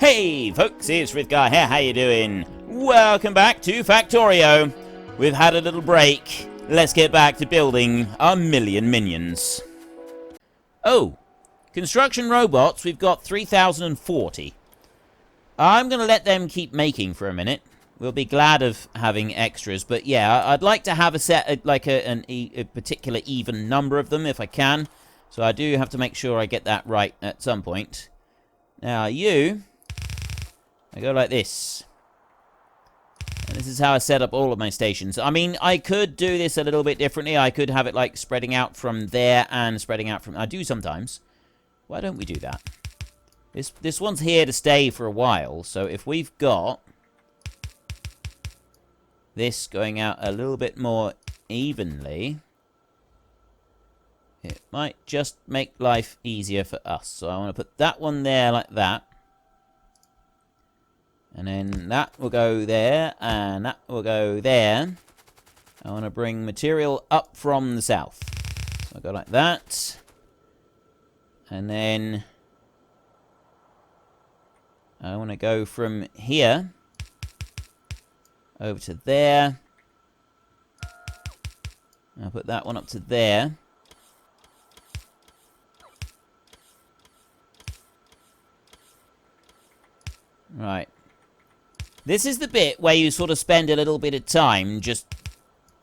Hey folks, it's Frithgar here, how you doing? Welcome back to Factorio. We've had a little break. Let's get back to building our million minions. Oh, construction robots, we've got 3,040. I'm going to let them keep making for a minute. We'll be glad of having extras, but yeah, I'd like to have a set, like a particular even number of them if I can. So I do have to make sure I get that right at some point. Now I go like this. And this is how I set up all of my stations. I mean, I could do this a little bit differently. I could have it like spreading out from there and spreading out from... I do sometimes. Why don't we do that? This one's here to stay for a while. So if we've got this going out a little bit more evenly, it might just make life easier for us. So I want to put that one there like that. And then that will go there, and that will go there. I want to bring material up from the south. So I'll go like that. And then I want to go from here over to there. I'll put that one up to there. Right. This is the bit where you sort of spend a little bit of time just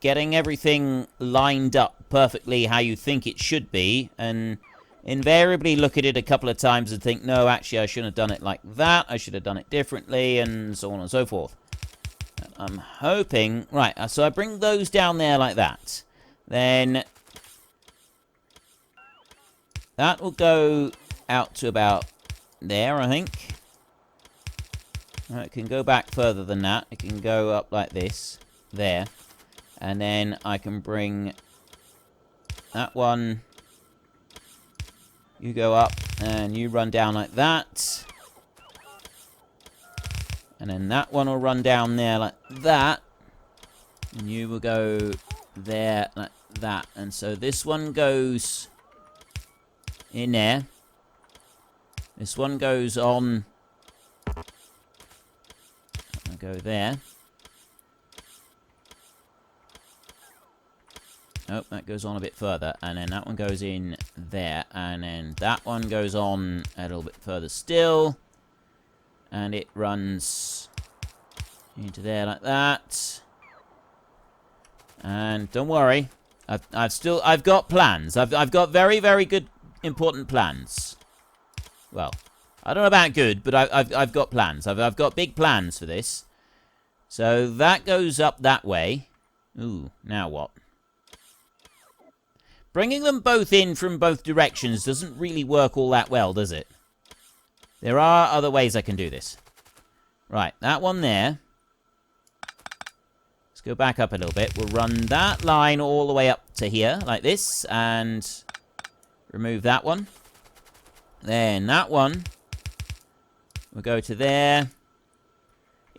getting everything lined up perfectly how you think it should be, and invariably look at it a couple of times and think, no, actually, I shouldn't have done it like that. I should have done it differently, and so on and so forth. And I'm hoping... Right, so I bring those down there like that. Then that will go out to about there, I think. It can go back further than that. It can go up like this. There. And then I can bring that one. You go up and you run down like that. And then that one will run down there like that. And you will go there like that. And so this one goes in there. This one goes on... go there. Oh, that goes on a bit further. And then that one goes in there. And then that one goes on a little bit further still. And it runs into there like that. And don't worry. I've got plans. I've got very, very good, important plans. Well, I don't know about good, but I've got plans. I've got big plans for this. So that goes up that way. Ooh, now what? Bringing them both in from both directions doesn't really work all that well, does it? There are other ways I can do this. Right, that one there. Let's go back up a little bit. We'll run that line all the way up to here, like this, and remove that one. Then that one. We'll go to there.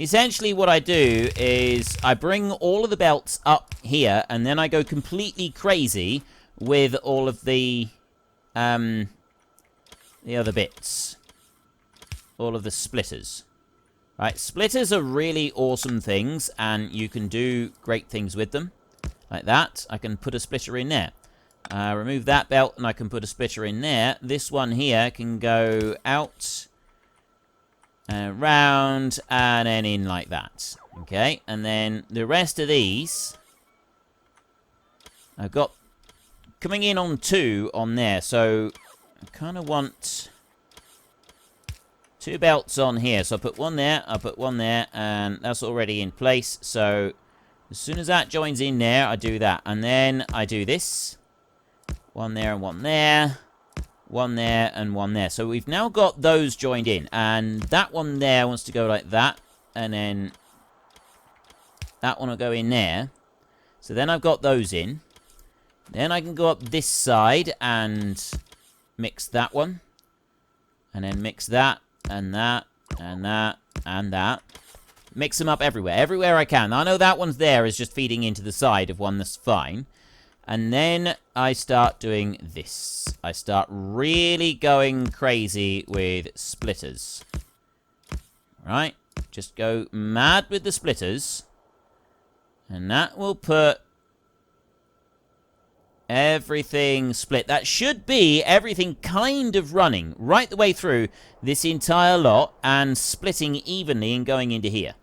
Essentially what I do is I bring all of the belts up here, and then I go completely crazy with all of the other bits. All of the splitters. Right, splitters are really awesome things, and you can do great things with them. Like that. I can put a splitter in there. Remove that belt, and I can put a splitter in there. This one here can go out... around and then in like that. Okay, and then the rest of these I've got coming in on 2 on there, so I kind of want 2 belts on here. So I put one there, I put one there, and that's already in place. So as soon as that joins in there, I do that, and then I do this. One there and one there. One there and one there. So we've now got those joined in. And that one there wants to go like that. And then that one will go in there. So then I've got those in. Then I can go up this side and mix that one. And then mix that and that and that and that. Mix them up everywhere. Everywhere I can. I know that one's there is just feeding into the side of one that's fine. And then I start doing this. I start really going crazy with splitters. Right? Just go mad with the splitters. And that will put everything split. That should be everything kind of running right the way through this entire lot and splitting evenly and going into here.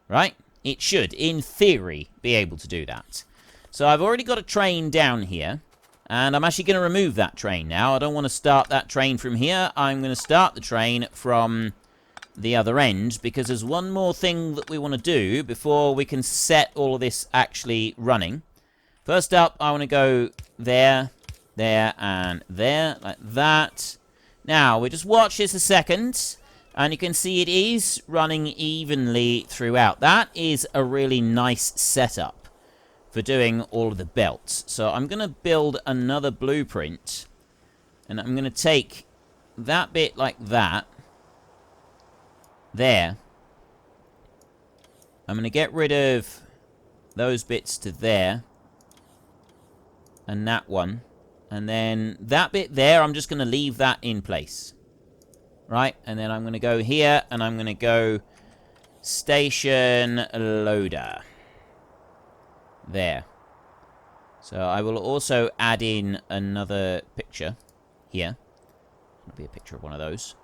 Right? It should, in theory, be able to do that. So I've already got a train down here. And I'm actually going to remove that train now. I don't want to start that train from here. I'm going to start the train from the other end, because there's one more thing that we want to do before we can set all of this actually running. First up, I want to go there, there, and there, like that. Now, we just watch this a second, and you can see it is running evenly throughout. That is a really nice setup for doing all of the belts. So I'm going to build another blueprint, and I'm going to take that bit like that. There. I'm going to get rid of those bits to there. And that one. And then that bit there, I'm just going to leave that in place. Right? And then I'm going to go here, and I'm going to go station loader. There. So I will also add in another picture here. It'll be a picture of one of those.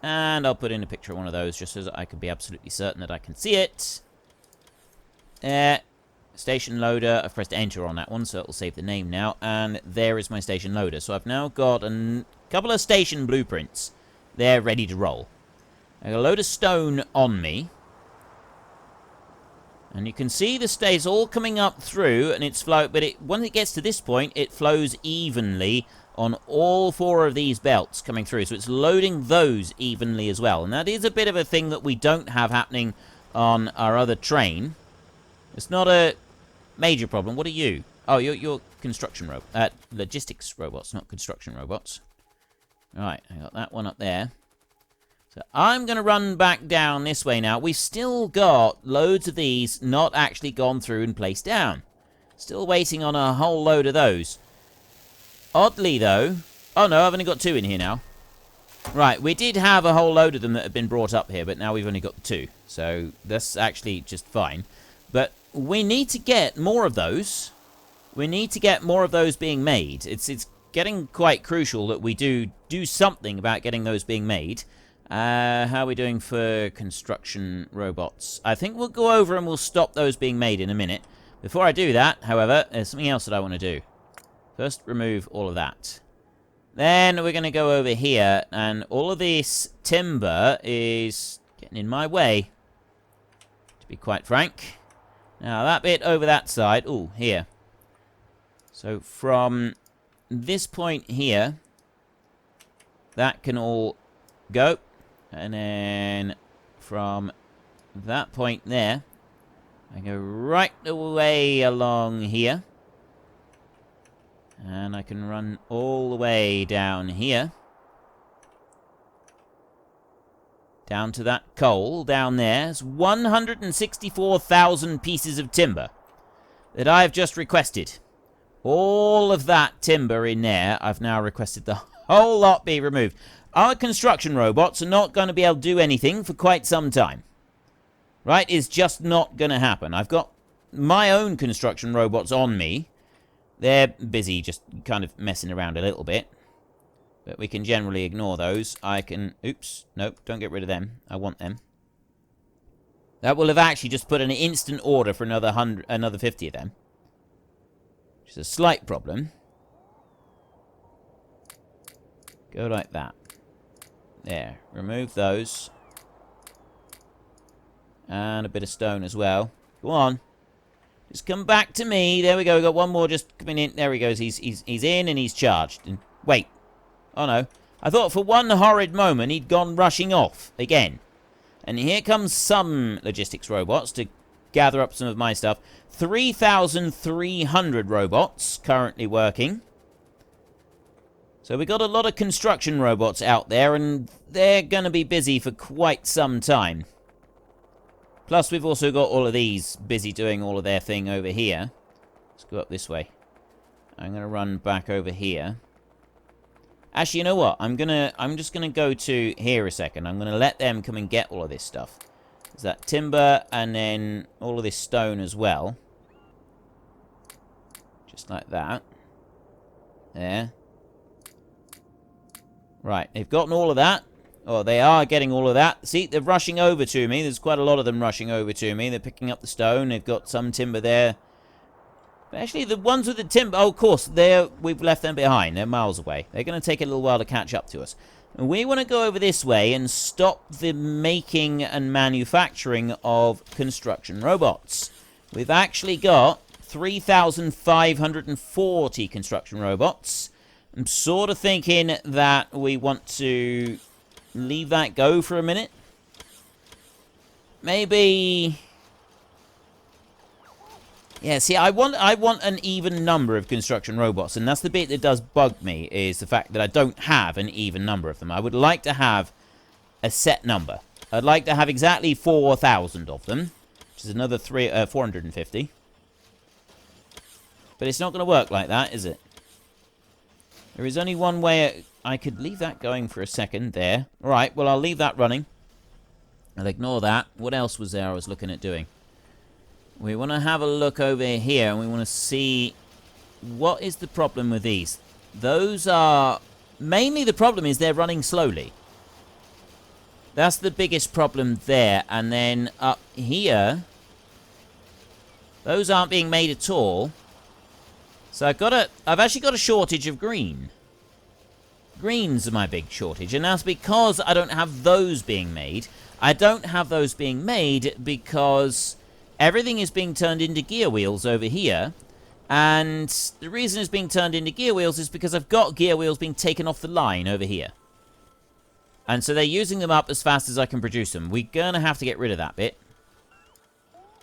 And I'll put in a picture of one of those just so that I can be absolutely certain that I can see it. Station loader. I've pressed enter on that one, so it will save the name now. And there is my station loader. So I've now got a couple of station blueprints. They're ready to roll. I got a load of stone on me. And you can see the stays all coming up through, and it's flow. But when it gets to this point, it flows evenly on all four of these belts coming through. So it's loading those evenly as well. And that is a bit of a thing that we don't have happening on our other train. It's not a major problem. What are you? Oh, you're construction logistics robots, not construction robots. Right, I got that one up there. So I'm going to run back down this way now. We've still got loads of these not actually gone through and placed down. Still waiting on a whole load of those. Oddly, though... Oh, no, I've only got 2 in here now. Right, we did have a whole load of them that have been brought up here, but now we've only got 2. So that's actually just fine. But we need to get more of those. We need to get more of those being made. It's getting quite crucial that we do something about getting those being made. How are we doing for construction robots? I think we'll go over and we'll stop those being made in a minute. Before I do that, however, there's something else that I want to do. First, remove all of that. Then we're going to go over here, and all of this timber is getting in my way, to be quite frank. Now, that bit over that side... Ooh, here. So, from this point here, that can all go. And then, from that point there, I go right the way along here. And I can run all the way down here. Down to that coal down there. It's 164,000 pieces of timber that I've just requested. All of that timber in there, I've now requested the whole lot be removed. Our construction robots are not going to be able to do anything for quite some time. Right? It's just not going to happen. I've got my own construction robots on me. They're busy just kind of messing around a little bit. But we can generally ignore those. I can... Oops. Nope, don't get rid of them. I want them. That will have actually just put an instant order for another 50 of them. Which is a slight problem. Go like that. There. Remove those. And a bit of stone as well. Go on. Just come back to me. There we go. We've got one more just coming in. There he goes. He's in and he's charged. And wait. Oh, no. I thought for one horrid moment he'd gone rushing off again. And here comes some logistics robots to gather up some of my stuff. 3,300 robots currently working. So we got a lot of construction robots out there, and they're going to be busy for quite some time. Plus, we've also got all of these busy doing all of their thing over here. Let's go up this way. I'm going to run back over here. Actually, you know what? I'm just gonna go to here a second. I'm gonna let them come and get all of this stuff. There's that timber and then all of this stone as well. Just like that. There. Right, they've gotten all of that. Oh, they are getting all of that. See, they're rushing over to me. There's quite a lot of them rushing over to me. They're picking up the stone. They've got some timber there. But actually, the ones with the timber... Oh, of course, we've left them behind. They're miles away. They're going to take a little while to catch up to us. And we want to go over this way and stop the making and manufacturing of construction robots. We've actually got 3,540 construction robots. I'm sort of thinking that we want to leave that go for a minute. Maybe... Yeah, see, I want an even number of construction robots, and that's the bit that does bug me, is the fact that I don't have an even number of them. I would like to have a set number. I'd like to have exactly 4,000 of them, which is another 450. But it's not going to work like that, is it? There is only one way I could leave that going for a second there. Alright, well, I'll leave that running. I'll ignore that. What else was there I was looking at doing? We want to have a look over here, and we want to see what is the problem with these. Those are... Mainly the problem is they're running slowly. That's the biggest problem there. And then up here, those aren't being made at all. So I've actually got a shortage of green. Greens are my big shortage, and that's because I don't have those being made. I don't have those being made because everything is being turned into gear wheels over here, and the reason it's being turned into gear wheels is because I've got gear wheels being taken off the line over here. And so they're using them up as fast as I can produce them. We're going to have to get rid of that bit.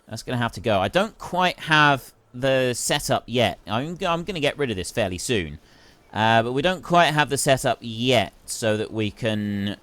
That's going to have to go. I don't quite have the setup yet. I'm going to get rid of this fairly soon. But we don't quite have the setup yet so that we can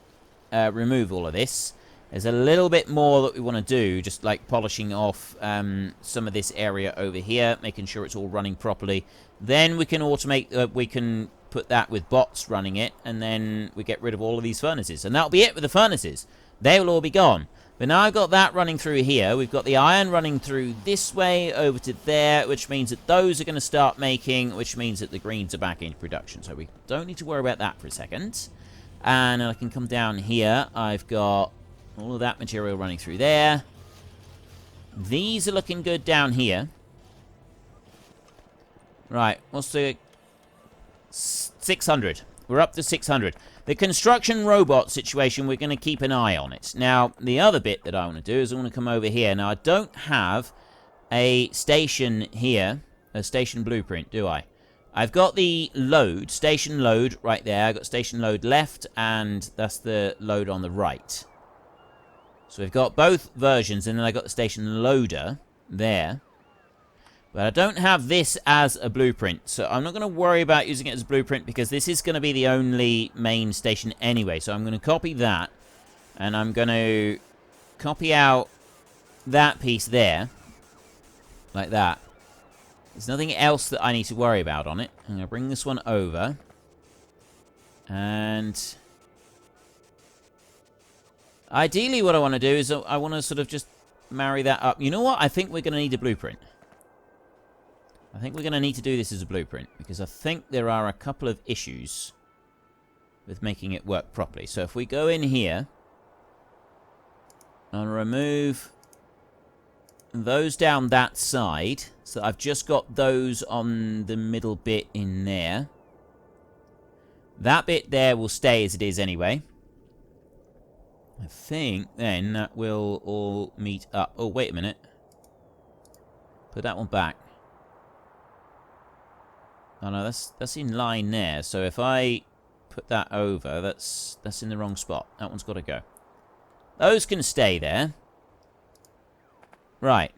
remove all of this. There's a little bit more that we want to do, just like polishing off some of this area over here, making sure it's all running properly. Then we can automate, we can put that with bots running it, and then we get rid of all of these furnaces. And that'll be it with the furnaces. They will all be gone. But now I've got that running through here. We've got the iron running through this way over to there, which means that those are going to start making, which means that the greens are back into production. So we don't need to worry about that for a second. And I can come down here. I've got all of that material running through there. These are looking good down here. Right, what's the... 600. We're up to 600. The construction robot situation, we're going to keep an eye on it. Now, the other bit that I want to do is I want to come over here. Now, I don't have a station here, a station blueprint, do I? I've got the load, station load right there. I've got station load left, and that's the load on the right. So we've got both versions, and then I've got the station loader there. But I don't have this as a blueprint, so I'm not going to worry about using it as a blueprint because this is going to be the only main station anyway. So I'm going to copy that, and I'm going to copy out that piece there, like that. There's nothing else that I need to worry about on it. I'm going to bring this one over, and ideally what I want to do is I want to sort of just marry that up. You know what? I think we're going to need a blueprint. I think we're going to need to do this as a blueprint, because I think there are a couple of issues with making it work properly. So if we go in here and remove those down that side, so I've just got those on the middle bit in there. That bit there will stay as it is anyway. I think then that will all meet up. Oh, wait a minute. Put that one back. Oh no, that's in line there. So if I put that over, that's in the wrong spot. That one's got to go. Those can stay there. Right.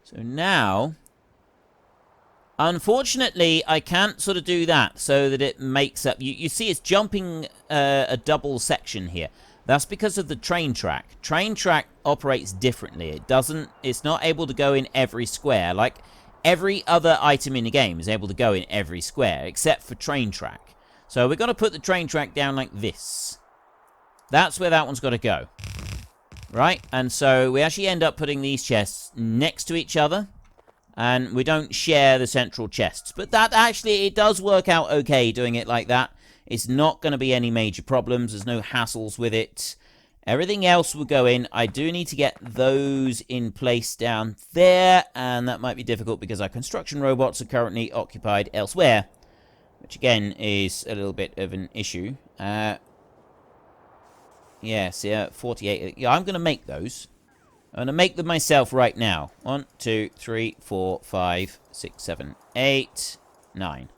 So now, unfortunately, I can't sort of do that so that it makes up. You see, it's jumping a double section here. That's because of the train track. Train track operates differently. It's not able to go in every square. Like every other item in the game is able to go in every square, except for train track. So we've got to put the train track down like this. That's where that one's got to go. Right? And so we actually end up putting these chests next to each other. And we don't share the central chests. But that actually, it does work out okay doing it like that. It's not going to be any major problems. There's no hassles with it. Everything else will go in. I do need to get those in place down there. And that might be difficult because our construction robots are currently occupied elsewhere. Which again is a little bit of an issue. Yes, yeah, 48. Yeah, I'm going to make those. I'm going to make them myself right now. 1, 2, 3, 4, 5, 6, 7, 8, 9.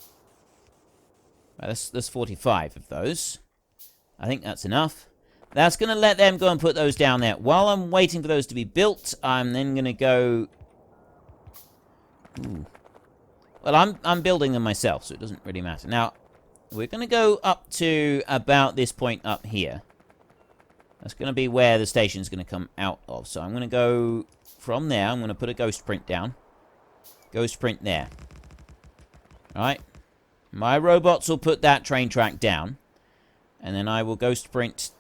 Right, there's 45 of those. I think that's enough. That's going to let them go and put those down there. While I'm waiting for those to be built, I'm then going to go... Ooh. Well, I'm building them myself, so it doesn't really matter. Now, we're going to go up to about this point up here. That's going to be where the station's going to come out of. So I'm going to go from there. I'm going to put a ghost print down. Ghost print there. Alright. My robots will put that train track down. And then I will ghost print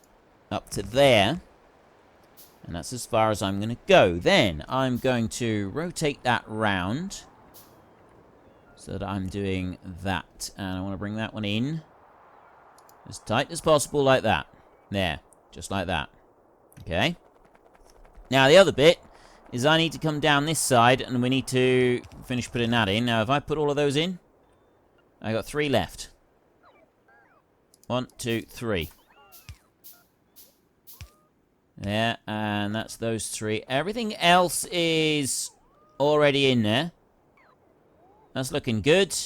up to there. And that's as far as I'm going to go. Then I'm going to rotate that round. So that I'm doing that. And I want to bring that one in. As tight as possible like that. There. Just like that. Okay. Now, the other bit is I need to come down this side, and we need to finish putting that in. Now, if I put all of those in, I got 3 left. 1, 2, 3. There, and that's those 3. Everything else is already in there. That's looking good.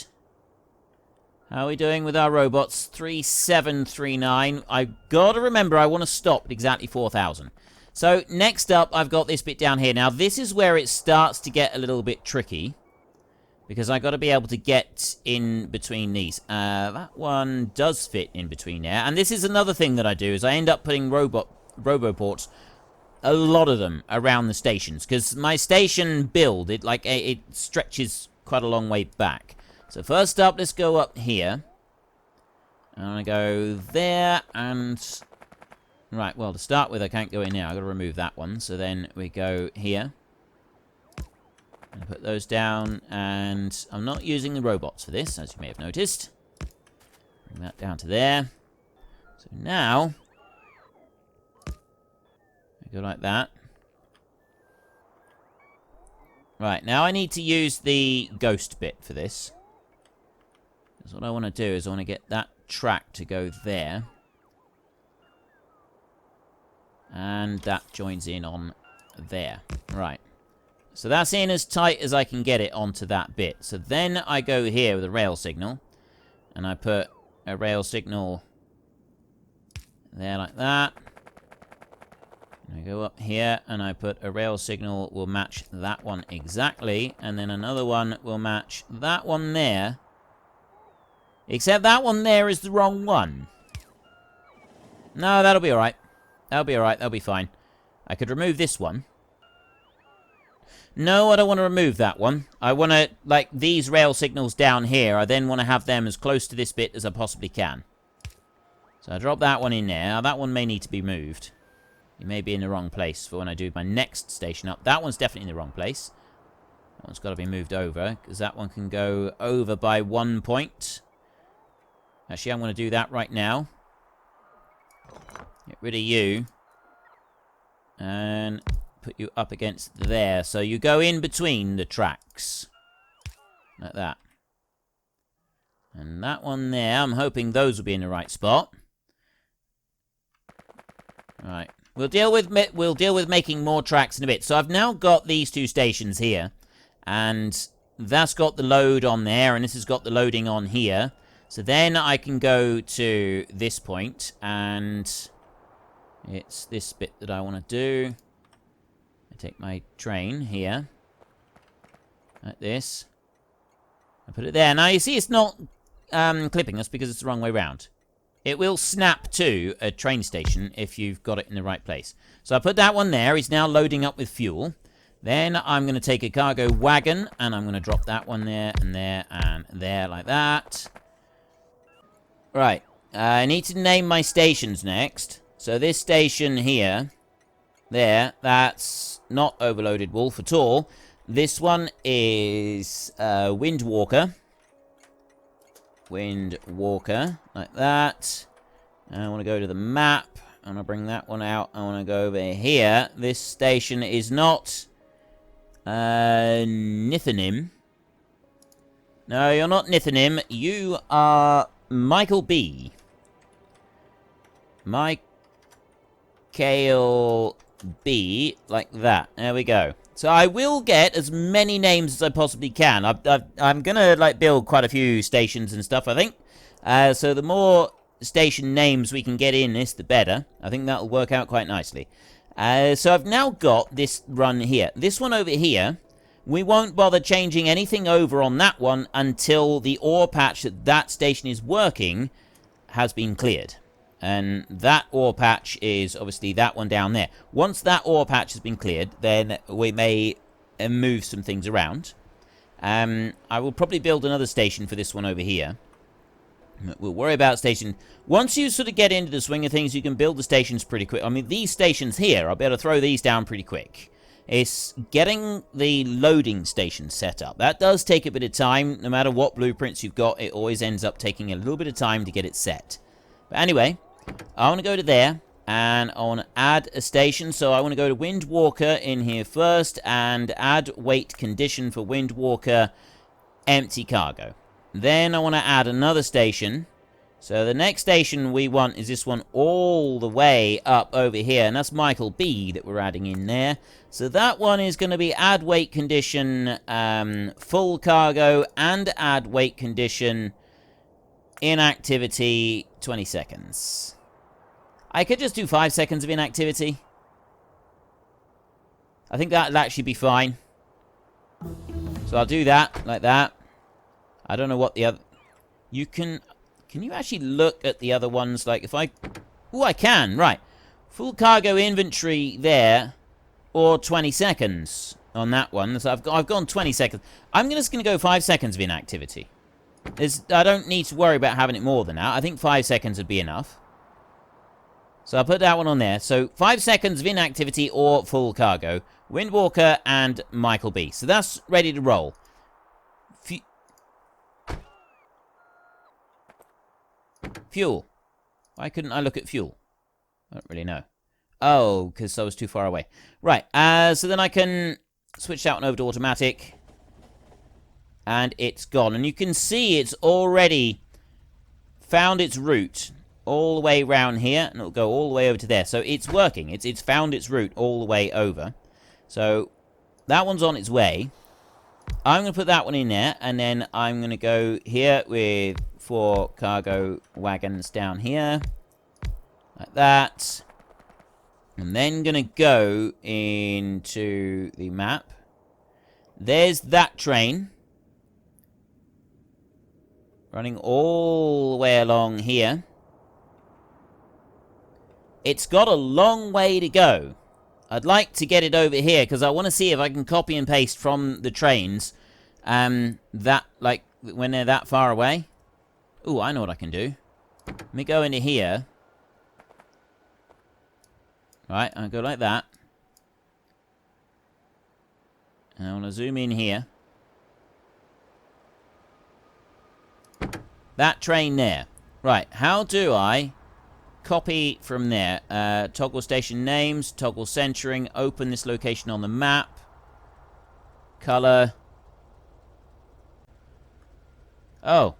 How are we doing with our robots? 3739. I've got to remember I want to stop at exactly 4,000. So, next up, I've got this bit down here. Now, this is where it starts to get a little bit tricky. Because I've got to be able to get in between these. That one does fit in between there. And this is another thing that I do, is I end up putting roboports, a lot of them, around the stations. Because my station build, it stretches quite a long way back. So first up, let's go up here. I'm going to go there, and... Right, well, to start with, I can't go in there. I've got to remove that one. So then we go here. And put those down, and I'm not using the robots for this, as you may have noticed. Bring that down to there. So now... I go like that. Right, now I need to use the ghost bit for this. Because what I want to do is I want to get that track to go there. And that joins in on there. Right. So that's in as tight as I can get it onto that bit. So then I go here with a rail signal. And I put a rail signal there like that. And I go up here and I put a rail signal will match that one exactly. And then another one will match that one there. Except that one there is the wrong one. No, that'll be alright. That'll be alright. That'll be fine. I could remove this one. No, I don't want to remove that one. I want to, like, these rail signals down here, I then want to have them as close to this bit as I possibly can. So I drop that one in there. Now, that one may need to be moved. It may be in the wrong place for when I do my next station up. That one's definitely in the wrong place. That one's got to be moved over, because that one can go over by 1 point. Actually, I'm going to do that right now. Get rid of you. And put you up against there. So you go in between the tracks. Like that. And that one there, I'm hoping those will be in the right spot. Right. We'll deal with making more tracks in a bit. So I've now got these 2 stations here. And that's got the load on there. And this has got the loading on here. So then I can go to this point, and it's this bit that I want to do. I take my train here, like this. I put it there. Now you see it's not clipping us because it's the wrong way round. It will snap to a train station if you've got it in the right place. So I put that one there. He's now loading up with fuel. Then I'm going to take a cargo wagon, and I'm going to drop that one there, and there, and there, like that. Right, I need to name my stations next. So this station here, there, that's not overloaded wolf at all. This one is Windwalker. Windwalker, like that. I want to go to the map. I want to bring that one out. I want to go over here. This station is not Nithanim. No, you're not Nithanim. You are Michael B. Michael B. Like that. There we go. So I will get as many names as I possibly can. I'm gonna like build quite a few stations and stuff, I think. So the more station names we can get in this, the better. I think that'll work out quite nicely. So I've now got this run here. This one over here, we won't bother changing anything over on that one until the ore patch that station is working has been cleared. And that ore patch is obviously that one down there. Once that ore patch has been cleared, then we may move some things around. I will probably build another station for this one over here. We'll worry about station. Once you sort of get into the swing of things, you can build the stations pretty quick. I mean, these stations here, I'll be able to throw these down pretty quick. It's getting the loading station set up. That does take a bit of time. No matter what blueprints you've got, it always ends up taking a little bit of time to get it set. But anyway, I want to go to there, and I want to add a station. So I want to go to Windwalker in here first, and add weight condition for Windwalker, empty cargo. Then I want to add another station. So the next station we want is this one all the way up over here, and that's Michael B that we're adding in there. So that one is going to be add weight condition, full cargo, and add weight condition, inactivity, 20 seconds. I could just do 5 seconds of inactivity. I think that'll actually be fine. So I'll do that, like that. I don't know what the other... You can you actually look at the other ones? Like, if I... Oh, I can, right. Full cargo inventory there, or 20 seconds on that one. So I've gone 20 seconds. I'm just going to go 5 seconds of inactivity. I don't need to worry about having it more than that. I think 5 seconds would be enough. So I'll put that one on there. So 5 seconds of inactivity or full cargo. Windwalker and Michael B. So that's ready to roll. Fuel. Why couldn't I look at fuel? I don't really know. Oh, because I was too far away. Right, so then I can switch that one over to automatic. And it's gone. And you can see it's already found its route all the way around here. And it'll go all the way over to there. So it's working. It's found its route all the way over. So that one's on its way. I'm going to put that one in there. And then I'm going to go here with 4 cargo wagons down here. Like that. And then going to go into the map. There's that train. Running all the way along here. It's got a long way to go. I'd like to get it over here, because I want to see if I can copy and paste from the trains. That, like, when they're that far away. Ooh, I know what I can do. Let me go into here. Right, I'll go like that. And I want to zoom in here. That train there. Right, how do I copy from there? Toggle station names, toggle centering, open this location on the map. Color. Oh.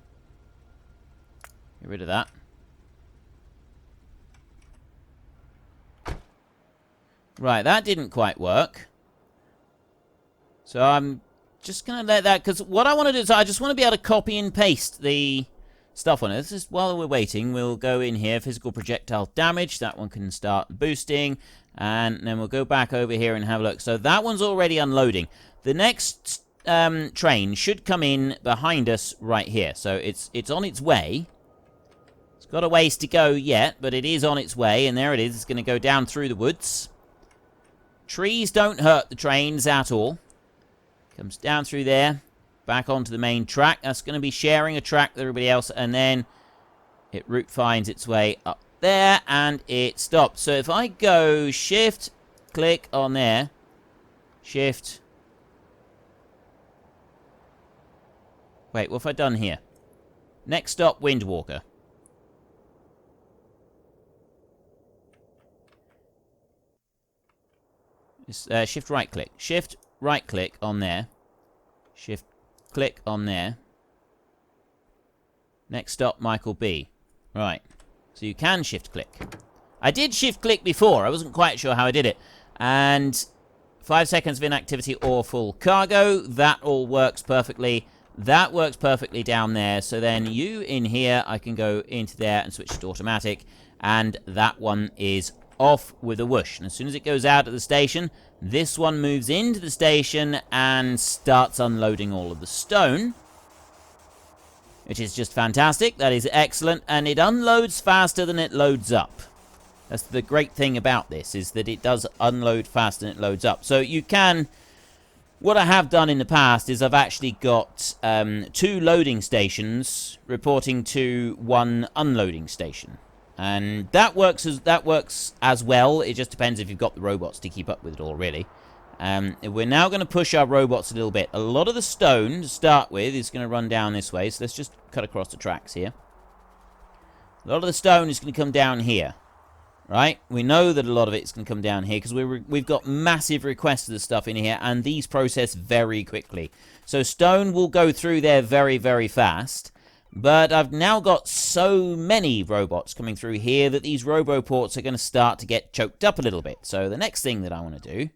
Get rid of that. Right, that didn't quite work. So I'm just going to let that... Because what I want to do is I just want to be able to copy and paste the stuff on it. This is, while we're waiting, we'll go in here. Physical projectile damage. That one can start boosting. And then we'll go back over here and have a look. So that one's already unloading. The next train should come in behind us right here. So it's on its way. It's got a ways to go yet, but it is on its way. And there it is. It's going to go down through the woods. Trees don't hurt the trains at all. Comes down through there. Back onto the main track. That's going to be sharing a track with everybody else. And then It route finds its way up there, and it stops. So if I go shift, click on there, shift. Wait, what have I done here? Next stop, Windwalker. Shift right click. Shift right click on there. Shift click on there. Next stop, Michael B. Right. So you can shift click. I did shift click before. I wasn't quite sure how I did it. And 5 seconds of inactivity or full cargo. That all works perfectly. That works perfectly down there. So then you in here, I can go into there and switch to automatic. And that one is off with a whoosh. And as soon as it goes out of the station, this one moves into the station and starts unloading all of the stone, which is just fantastic. That is excellent. And it unloads faster than it loads up. That's the great thing about this, is that it does unload faster than it loads up. So you can... What I have done in the past is I've actually got 2 loading stations reporting to 1 unloading station. And that works as well. It just depends if you've got the robots to keep up with it all, really. We're now going to push our robots a little bit. A lot of the stone, to start with, is going to run down this way. So let's just cut across the tracks here. A lot of the stone is going to come down here. Right? We know that a lot of it's going to come down here because we've got massive requests of the stuff in here, and these process very quickly. So stone will go through there very, very fast. But I've now got so many robots coming through here that these roboports are going to start to get choked up a little bit. So the next thing that I want to do...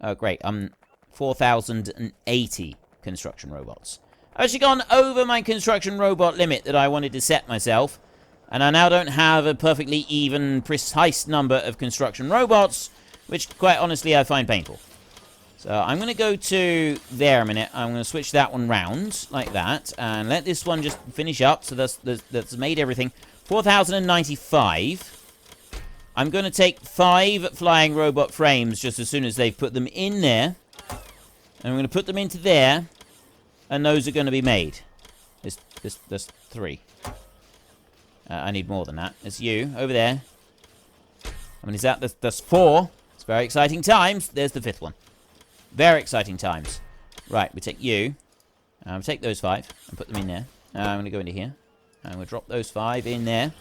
Oh, great. 4,080 construction robots. I've actually gone over my construction robot limit that I wanted to set myself. And I now don't have a perfectly even, precise number of construction robots, which, quite honestly, I find painful. So I'm going to go to there a minute. I'm going to switch that one round, like that, and let this one just finish up. So that's made everything. 4,095. I'm going to take 5 flying robot frames just as soon as they've put them in there. And I'm going to put them into there, and those are going to be made. There's 3. I need more than that. There's you, over there. I mean, is that... That's 4. It's very exciting times. There's the 5th one. Very exciting times. Right, we take you. Take those 5 and put them in there. I'm going to go into here. I'm going to drop those 5 in there.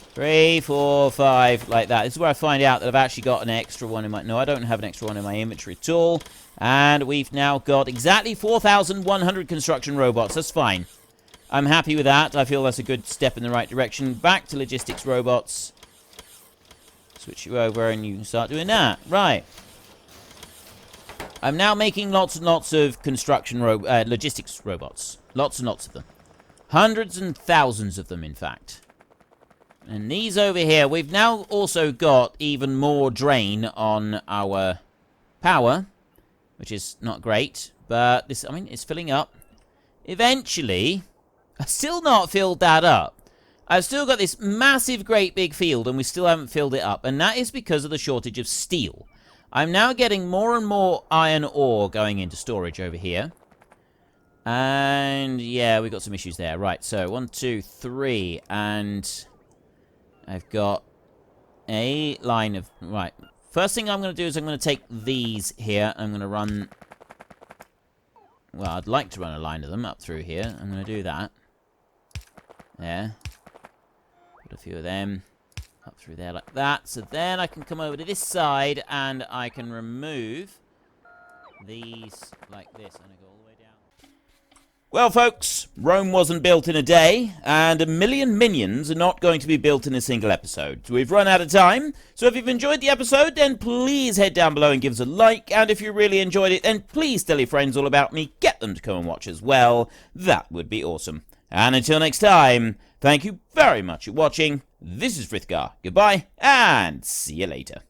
3, 4, 5, like that. This is where I find out that I've actually got an extra one in my... No, I don't have an extra one in my inventory at all. And we've now got exactly 4,100 construction robots. That's fine. I'm happy with that. I feel that's a good step in the right direction. Back to logistics robots. Switch you over and you can start doing that. Right. I'm now making lots and lots of construction logistics robots. Lots and lots of them. Hundreds and thousands of them, in fact. And these over here, we've now also got even more drain on our power, which is not great. But this, I mean, it's filling up. Eventually... I've still not filled that up. I've still got this massive, great big field, and we still haven't filled it up. And that is because of the shortage of steel. I'm now getting more and more iron ore going into storage over here. And, yeah, we've got some issues there. Right, so 1, 2, 3. And I've got a line of... Right, first thing I'm going to do is I'm going to take these here. I'm going to run... Well, I'd like to run a line of them up through here. I'm going to do that. There. Put a few of them up through there like that. So then I can come over to this side and I can remove these like this. And I go all the way down. Well, folks, Rome wasn't built in a day, and 1 million minions are not going to be built in a single episode. So we've run out of time. So if you've enjoyed the episode, then please head down below and give us a like. And if you really enjoyed it, then please tell your friends all about me. Get them to come and watch as well. That would be awesome. And until next time, thank you very much for watching. This is Frithgar. Goodbye, and see you later.